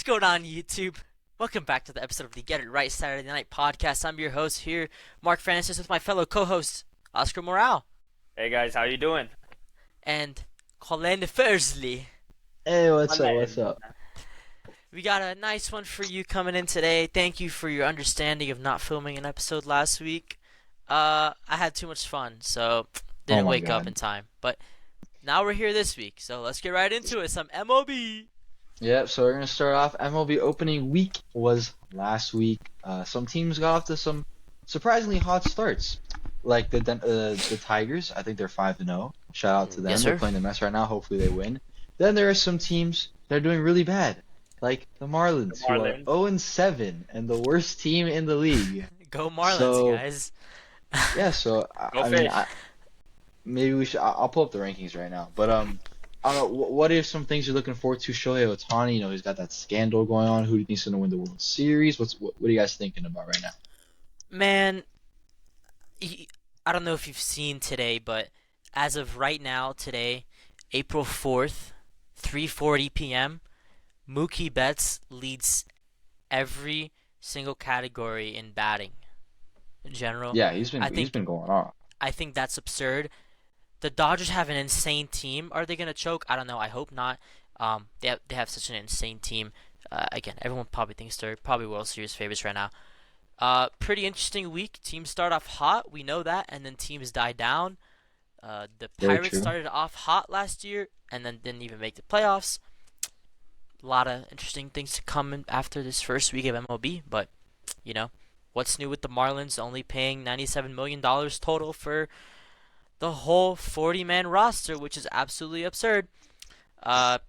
What's going on, YouTube? Welcome back to the episode of the Get It Right Saturday Night Podcast. I'm your host here, Mark Francis, with my fellow co-host, Oscar Morale, Hey guys, how you doing? and Colin Fersley. Hey, what's up? What's up? We got a nice one for you coming in today. Thank you for your understanding of not filming an episode last week. I had too much fun, so didn't my wake up God. in time. But now we're here this week, so let's get right into it. Some MLB. Yep, so we're gonna start off. MLB opening week was last week. Some teams got off to some surprisingly hot starts, like the Tigers. I think they're 5-0. Shout out to them. Yes, They're sir. playing the mess right now. Hopefully they win. Then there are some teams that are doing really bad, like the Marlins, The who are Marlins. 0-7 and the worst team in the league. Go Marlins, So- guys. Yeah, so Go I mean, Fish. maybe we should. I'll pull up the rankings right now. But I don't know. What are some things you're looking forward to? Shohei Ohtani, he's got that scandal going on. Who do you think's gonna win the World Series? What are you guys thinking about right now? Man, I don't know if you've seen today, but as of right now, today, April 4th, 3:40 p.m., Mookie Betts leads every single category in batting in general. Yeah, he's I been think- going on. I think that's absurd. The Dodgers have an insane team. Are they gonna choke? I don't know. I hope not. They have such an insane team. Again, everyone probably thinks they're probably World Series favorites right now. Pretty interesting week. Teams start off hot, we know that, and then teams die down. The Very Pirates true. started off hot last year, and then didn't even make the playoffs. A lot of interesting things to come in after this first week of MLB, but what's new with the Marlins only paying $97 million total for the whole 40-man roster, which is absolutely absurd. I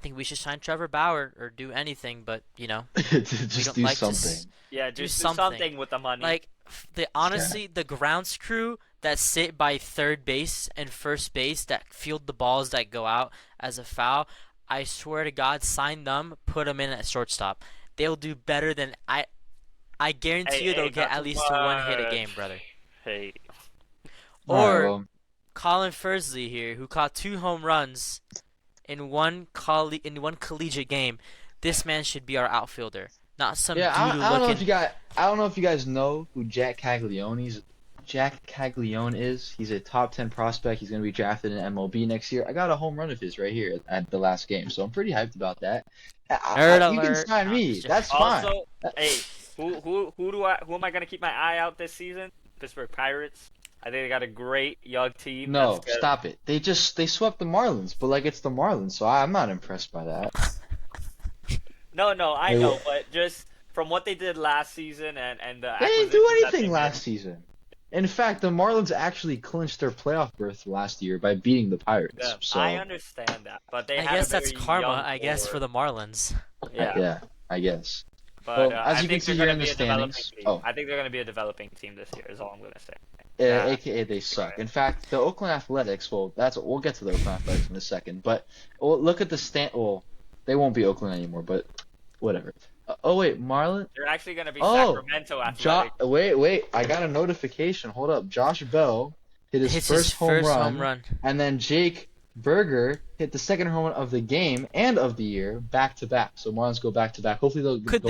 think we should sign Trevor Bauer or do anything, but Just don't do like to something. Yeah, do just do something. something with the money. like honestly, the grounds crew that sit by third base and first base that field the balls that go out as a foul, I swear to God, sign them, put them in at shortstop. They'll do better than I guarantee you they'll get not at too least one hit a much. game, brother. Hey, Or Alright, Colin Fersley here, who caught 2 home runs in one collegiate game. This man should be our outfielder, not some yeah, I doo-doo don't know looking. if you got. I don't know if you guys know who Jack Caglione is. He's a top 10 prospect. He's gonna be drafted in MLB next year. I got a home run of his right here at the last game, so I'm pretty hyped about that. Nerd You can alert. sign No, me. just That's fine. also, hey, who am I gonna keep my eye out this season? Pittsburgh Pirates. I think they got a great young team. No, that's good. stop it. They swept the Marlins, but like it's the Marlins, so I'm not impressed by that. No, I They know, were- but just from what they did last season and the They didn't do acquisitions that anything they last season. In fact, the Marlins actually clinched their playoff berth last year by beating the Pirates. did. So I understand that, but they I had guess a that's very karma. young I guess core. for the Marlins. Yeah. I guess. But Well, as I you think can see they're here gonna in the be a developing standings- team. oh. I think they're going to be a developing team this year. Is all I'm going to say. AKA they suck. In fact, the Oakland Athletics. Well, we'll get to the Oakland Athletics in a second. But look at the stand. Well, they won't be Oakland anymore. But whatever. Oh wait, Marlin. They're actually going to be Oh, Sacramento Athletics. Wait. I got a notification. Hold up. Josh Bell hit his Hits first, home run. home run. And then Jake Berger hit the second home run of the game and of the year back to back. So Marlins go back to back. Hopefully they'll get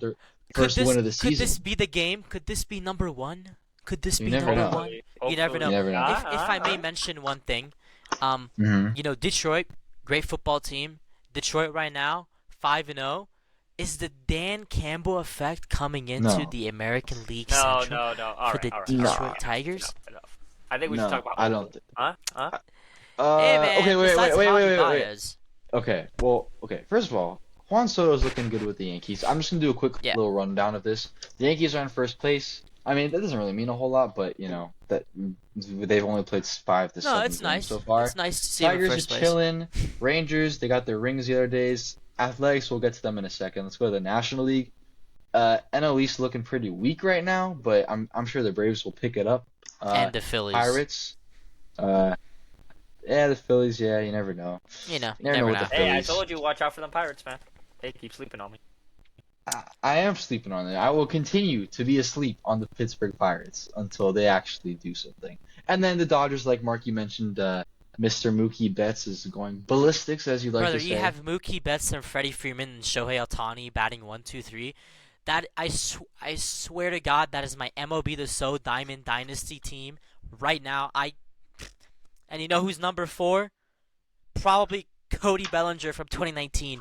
their first win of the Could season. this be the game? Could this be number one? Could this You be never number know. one? You never know. You never know. If I may mention one thing, Mhm. Detroit, great football team. Detroit right now, 5-0. Is the Dan Campbell effect coming into No. the American League No. Central All for right, the all right. Detroit No. Tigers? Enough. I think we No, should talk about. I don't. Huh? Hey man, Okay, besides wait. Javi Baez, Okay, well, First of all, Juan Soto's looking good with the Yankees. I'm just gonna do a quick Yeah. little rundown of this. The Yankees are in first place. I mean, that doesn't really mean a whole lot, but that they've only played 5 to 7 No, it's games nice. so far. It's nice to see him in Tigers first are place. chilling. Rangers, they got their rings the other days. Athletics, we'll get to them in a second. Let's go to the National League. NL East looking pretty weak right now, but I'm sure the Braves will pick it up. And the Phillies. Pirates. The Phillies. Yeah, you never know. You never never know know. what the Hey, I Phillies. told you, watch out for them Pirates, man. They keep sleeping on me. I am sleeping on it. I will continue to be asleep on the Pittsburgh Pirates until they actually do something. And then the Dodgers, like Mark, you mentioned, Mr. Mookie Betts is going ballistics, as you like Brother, to you say. have Mookie Betts and Freddie Freeman and Shohei Ohtani batting 1, 2, 3. That I swear to God, that is my MLB The So Diamond Dynasty team right now. And you know who's number 4? Probably Cody Bellinger from 2019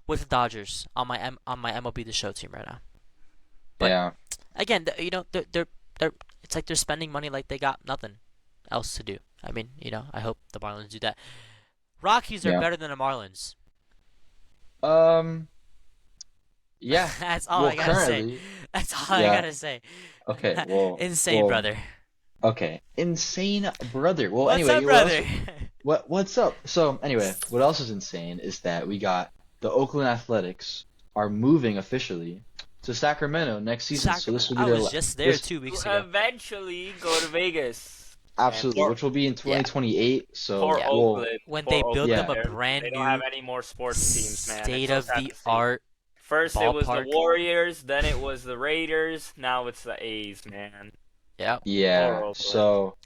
with the Dodgers on my MLB The Show team right now. But Yeah, again, they're it's like they're spending money like they got nothing else to do. I mean, I hope the Marlins do that. Rockies are yeah. better than the Marlins. Um, yeah. That's all Well, I gotta say. currently, That's all I yeah. gotta say. Okay. Well, Insane, well. brother. Okay. Insane, brother. Well, What's anyway, up, brother? what's up? So, anyway, what else is insane is that we got the Oakland Athletics are moving officially to Sacramento next season. So this Sacramento. will be I their was just there this 2 weeks ago. Eventually go to Vegas. absolutely, And which will be in 2028. So for Yeah. we'll Oakland. When for they build Yeah. them a They're- brand they don't new have any more sports teams, man. It's state so of sad the to see. art First it was the ballpark. Warriors, then it was the Raiders, now it's the A's, man. Yeah. yeah. Oakland. So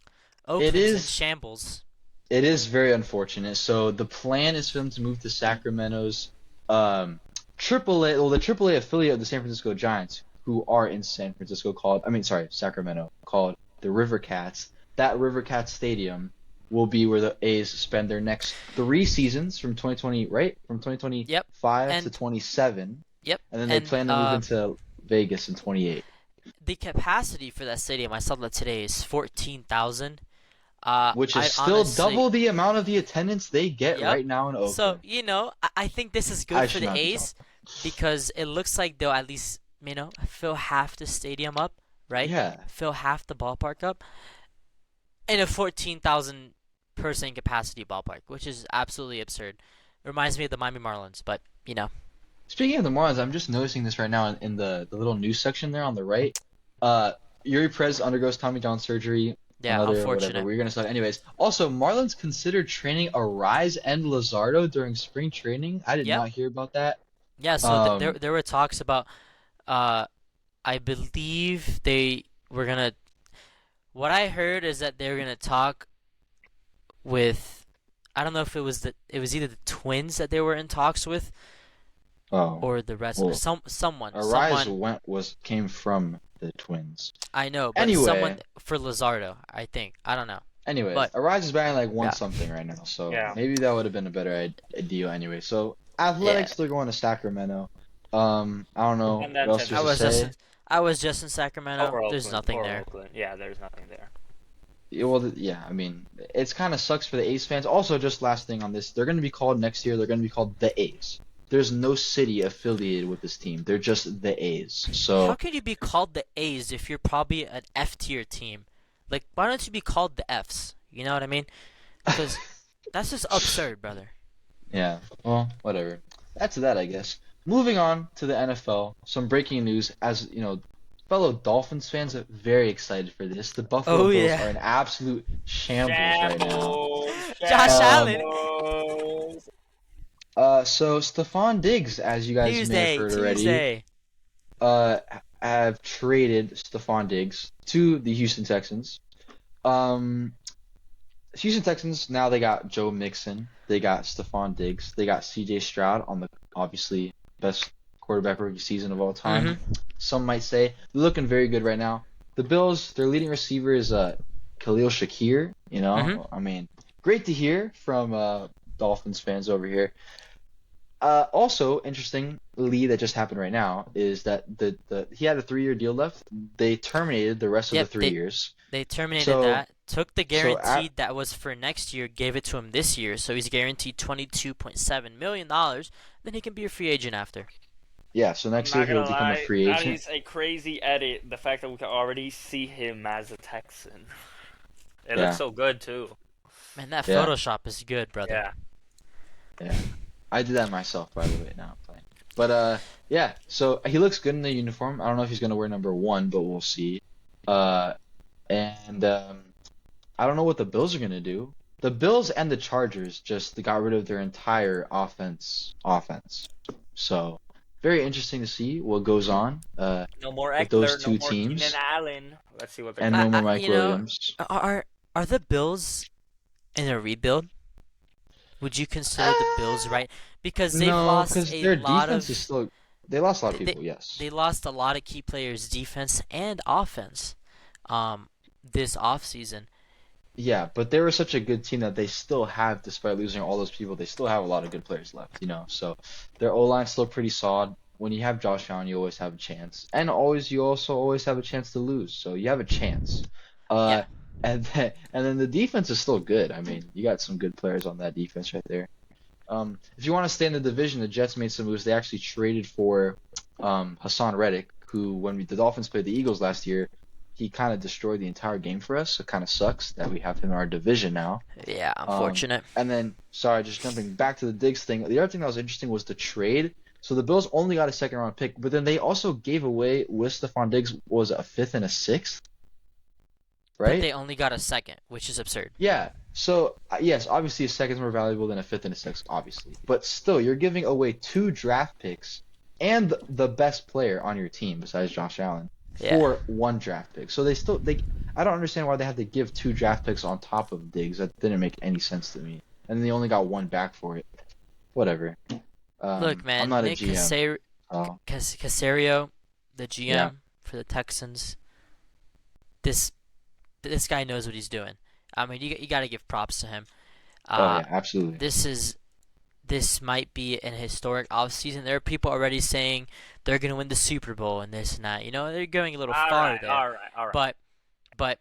Oakland's in is- shambles. it is very unfortunate. So the plan is for them to move to Sacramento's AAA, well, the AAA affiliate of the San Francisco Giants, who are in Sacramento, called the River Cats. That River Cats Stadium will be where the A's spend their next 3 seasons from 2020, right? From 2025 to And- 27. Yep. And then they And, plan to move into Vegas in 28. The capacity for that stadium, I saw that today, is 14,000. Which I is still honestly- double the amount of the attendance they get Yep. right now in Oakland. So, I think this is I good for should the not be A's because it looks like they'll at least, fill half the stadium up, right? Yeah. Fill half the ballpark up in a 14,000 person capacity ballpark, which is absolutely absurd. Reminds me of the Miami Marlins, but, Speaking of the Marlins, I'm just noticing this right now in the little news section there on the right. Yuri Perez undergoes Tommy John surgery. yeah, Whatever. unfortunate. We're gonna start anyways. Also, Marlins considered training Arise and Lazardo during spring training. I did Yep. not hear about that. Yeah, so Um, there were talks about, I believe they were gonna. What I heard is that they were gonna talk with. I don't know if it was either the Twins that they were in talks with Oh, or the Reds. Well, Someone. Arise Someone. came from the Twins. I know, but Anyway. someone for Lazardo. I think. I don't know. Anyways, But- Arise is batting like one Yeah. something right now, so Yeah. maybe that would have been a better idea anyway. So Athletics, they're going to Sacramento. I don't know And what that's else it. there's to say. I was just in Sacramento. Or There's Oakland, nothing or there. Oakland. Yeah, there's nothing there. Yeah, well, yeah, I mean, it's kind of sucks for the A's fans. Also, just last thing on this, they're going to be called next year. They're going to be called the A's. There's no city affiliated with this team. They're just the A's. How So can you be called the A's if you're probably an F tier team? Like, why don't you be called the Fs? You know what I mean? Because that's just absurd, brother. yeah, well, whatever. That's that, I guess. Moving on to the NFL, some breaking news. As you know, fellow Dolphins fans are very excited for this. The Buffalo Oh, Bills yeah. are in absolute shambles right now. Josh Allen. Shambles. So Stefon Diggs, as you guys may have heard already, Tuesday. have traded Stefon Diggs to the Houston Texans. Houston Texans, now they got Joe Mixon, they got Stefon Diggs, they got CJ Stroud on the obviously best quarterback rookie season of all time. Mm-hmm. Some might say they're looking very good right now. The Bills, their leading receiver is Khalil Shakir. Mhm. I mean, great to hear from Dolphins fans over here. Also, interestingly, that just happened right now is that he had a 3-year deal left. They terminated the rest of Yep, the 3 years. They terminated So- that, took the so guaranteed that was for next year, gave it to him this year, so he's guaranteed $22.7 million. Then he can be a free agent after. Yeah, so next year Not he'll gonna become a lie, free that agent. is a crazy edit. The fact that we can already see him as a Texan. It Yeah. looks so good too. Man, that Yeah. Photoshop is good, brother. Yeah. Yeah, I did that myself, by the way. Now I'm playing, but yeah. So he looks good in the uniform. I don't know if he's gonna wear number 1, but we'll see. And I don't know what the Bills are gonna do. The Bills and the Chargers just got rid of their entire offense. So very interesting to see what goes on. No more With Eckler, those no two more teams. Keenan Allen. Let's see what they're And gonna no more I- Mike you know, Williams. Are the Bills In a rebuild, would you consider the Bills Ah, right? Because they've no, lost because a their lot defense is of still. They lost a lot of they people. Yes. they lost a lot of key players, defense and offense, um, this offseason. Yeah, but they were such a good team that they still have, despite losing all those people, they still have a lot of good players left, you know. So their O line's still pretty solid. When you have Josh Allen, you always have a chance, and you also always have a chance to lose. So you have a chance. Yeah, Uh, and then the defense is still good. I mean, you got some good players on that defense right there. If you want to stay in the division, the Jets made some moves. They actually traded for Hassan Reddick, who the Dolphins played the Eagles last year, he kind of destroyed the entire game for us. So it kind of sucks that we have him in our division now. yeah, unfortunate. And then, sorry, just jumping back to the Diggs thing. The other thing that was interesting was the trade. So the Bills only got a second round pick, but then they also gave away with Stefon Diggs was a fifth and a sixth, But right? they only got a second, which is absurd. Yeah. So yes, obviously a second's more valuable than a fifth and a sixth, obviously. But still, you're giving away two draft picks and the best player on your team besides Josh Allen Yeah. for one draft pick. So they I don't understand why they had to give two draft picks on top of Diggs. That didn't make any sense to me. And they only got one back for it. Whatever. Look, I'm man, not a Nick GM. Oh, Casario, the yeah. GM for the Texans, this this guy knows what he's doing. I mean, you got to give props to him. Oh Uh, yeah, absolutely. this might be an historic offseason. There are people already saying they're going to win the Super Bowl and this and that. You know, they're going a little All far right, there. all right, all right. But but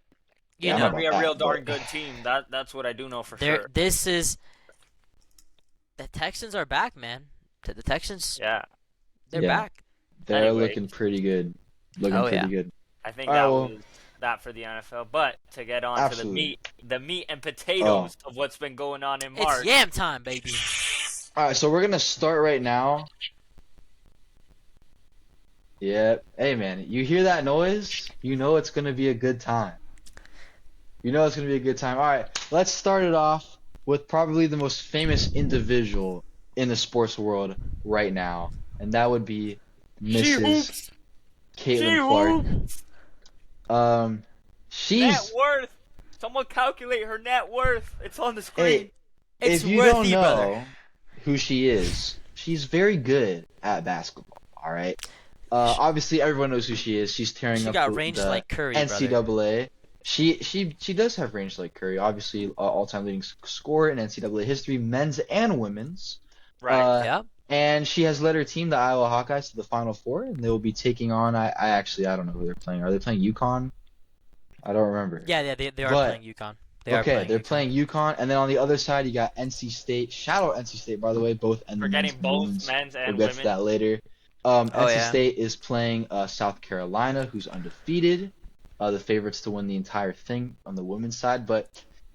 Yeah, you I They're don't know, know gonna be about a real that, darn but good team. That's what I do know for there sure. this is the Texans are back, man. The Texans, Yeah. they're yeah, back. they're Anyway, looking pretty good. Looking Oh pretty yeah. good. I think All right, that well, was that for the NFL. But to get on to absolutely. the meat and Oh, potatoes of what's been going on in It's March. yam time, baby. all right. So we're gonna start right now. Yep. Hey man, you hear that noise? You know it's gonna be a good time. You know it's gonna be a good time. All right, let's start it off with probably the most famous individual in the sports world right now, and that would be She Mrs. hoops. She Caitlin Clark. hoops. Um, Net she's worth. Someone calculate her net worth. It's on the screen. hey, It's if you don't worthy, brother. know who she is, she's very good at basketball. All right. Obviously everyone knows who she is. She's tearing She up got the, range the like Curry, brother. NCAA. She does have range like Curry. Obviously, all-time leading scorer in NCAA history, men's and women's. Right. Uh, Yep. and she has led her team, the Iowa Hawkeyes, to the Final Four, and they will be taking on. I don't know who they're playing. Are they playing UConn? I don't remember. Yeah, they are But playing UConn. They are okay, playing they're UConn. playing UConn, and then on the other side you got NC State. Shout out NC State, by the way, both and the For men's getting and both women's. men's We'll and get to women. that later. Oh NC yeah. State is playing South Carolina, who's undefeated, the favorites to win the entire thing on the women's side. But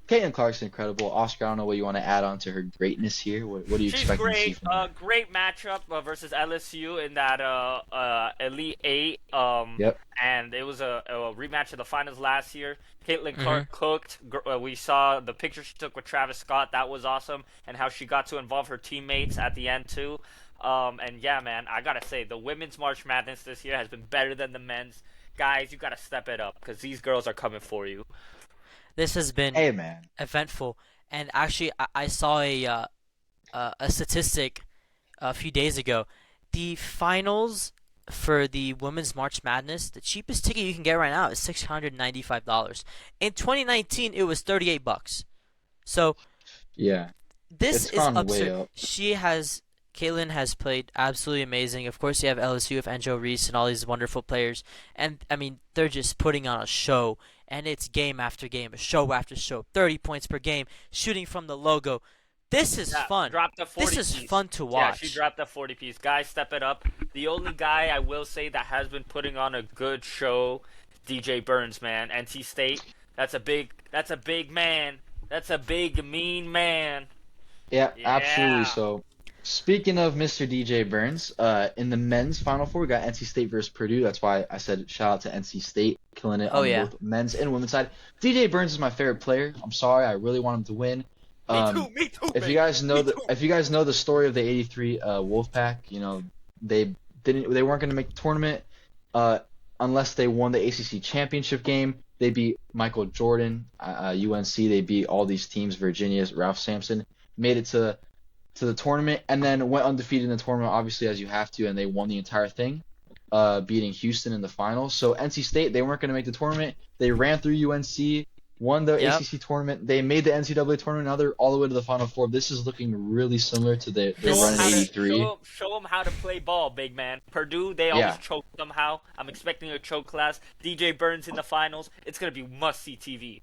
Caitlin Clark's incredible. Oscar, I don't know what you want to add on to her greatness here. What are you She's expecting to see great. from her? Great matchup versus LSU in that Elite Eight. Yep. And it was a rematch of the finals last year. Caitlin Mhm. Clark cooked. We saw the picture she took with Travis Scott. That was awesome, and how she got to involve her teammates at the end too. And yeah, man, I gotta say the women's March Madness this year has been better than the men's. Guys, you gotta step it up because these girls are coming for you. This has been Hey man. eventful, and actually, I saw a statistic a few days ago. The finals for the women's March Madness, the cheapest ticket you can get right now is $695. In 2019, it was $38. So Yeah. this It's is gone way absurd. up. Caitlin has played absolutely amazing. Of course, you have LSU with Angel Reese and all these wonderful players, and I mean they're just putting on a show, and it's game after game, show after show, 30 points per game, shooting from the logo. This is Yeah, fun. dropped the 40 This is piece. fun to Yeah, she watch. dropped the 40 piece. Guys, step it up. The only guy I will say that has been putting on a good show, DJ Burns, man. NC State. That's a big man. That's a big mean man. Yeah, absolutely. Yeah. So, speaking of Mr. DJ Burns, in the men's Final Four, we got NC State versus Purdue. That's why I said shout out to NC State, killing it Oh on yeah. both men's and women's side. DJ Burns is my favorite player. I'm sorry, I really want him to win. Me too, If you baby. guys know Me the too. if you guys know the story of the '83 Wolfpack, you know they weren't going to make the tournament. Uh, unless they won the ACC championship game. They beat Michael Jordan, UNC. They beat all these teams, Virginia's Ralph Sampson, made it to the tournament, and then went undefeated in the tournament, obviously, as you have to, and they won the entire thing, beating Houston in the finals. So NC State, they weren't going to make the tournament. They ran through UNC, won the Yep. ACC tournament. They made the NCAA tournament. Now they're all the way to the Final Four. This is looking really similar to their This run is in how to- '83. Show them how to play ball, big man. Purdue, they Yeah. always choke somehow. I'm expecting a choke class. DJ Burns in the finals. It's gonna be must-see TV.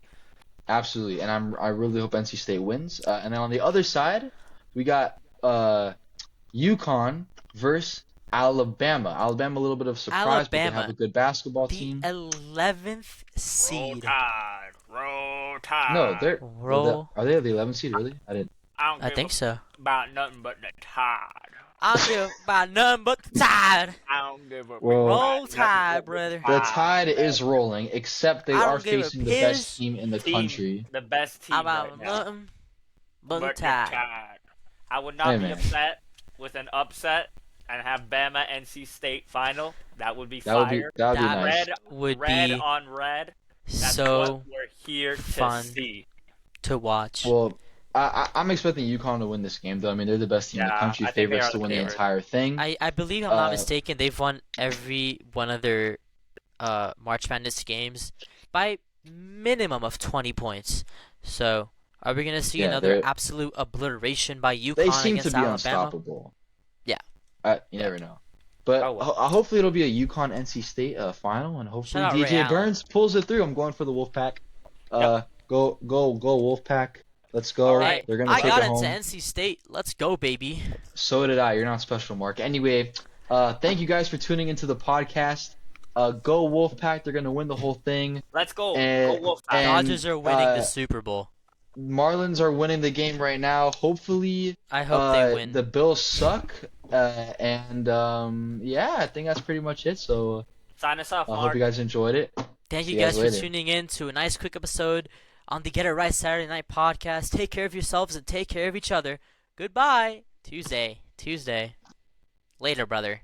Absolutely, and I really hope NC State wins. And then on the other side, we got UConn versus Alabama. Alabama, a little bit of surprise, but they Alabama, have a good basketball The team. 11th Roll seed. Tide, roll Tide. No, they're Roll. Are they the 11th seed? Really? I didn't. I I think so. about nothing but the Tide. I don't give about nothing but the Tide. I don't give a Well- Roll Tide, brother. The Tide is rolling, except they I are don't give a facing the piss. best team in the Team. country. The best team About right now. nothing but the But the Tide. Tide. I would not Hey, be man. upset with an upset and have Bama NC State final. That would be That would be fire. that would be That nice. Red, Would red be on red. That's so what we're here to fun. see. to watch. Well, I'm expecting UConn to win this game, though. I mean, they're the best team in the Yeah, country, I think they favorites are to the win the favorite. entire thing. I believe I'm not Uh, mistaken. They've won every one of their March Madness games by minimum of 20 points. So are we gonna see Yeah, another they're- absolute obliteration by UConn They seem to against be Alabama? unstoppable. Yeah. You never know. But Oh, well. hopefully it'll be a UConn NC State final, and hopefully Shout out Ray DJ Allen. Burns pulls it through. I'm going for the Wolfpack. Go Wolfpack. Let's go. All right. They're gonna I take got it into home. NC State. Let's go, baby. So did I. You're not special, Mark. Anyway, thank you guys for tuning into the podcast. Go Wolfpack. They're gonna win the whole thing. Let's go. And- Go Wolfpack. and- Dodgers are winning the uh, Super Bowl. Marlins are winning the game right now. Hopefully, I hope they win. the Bills suck. Yeah, I think that's pretty much it. So Sign us off, I hope Mark. you guys enjoyed it. Thank See you you guys guys for later. tuning in to a nice quick episode on the Get It Right Saturday Night podcast. Take care of yourselves and take care of each other. Goodbye. Tuesday. Later, brother.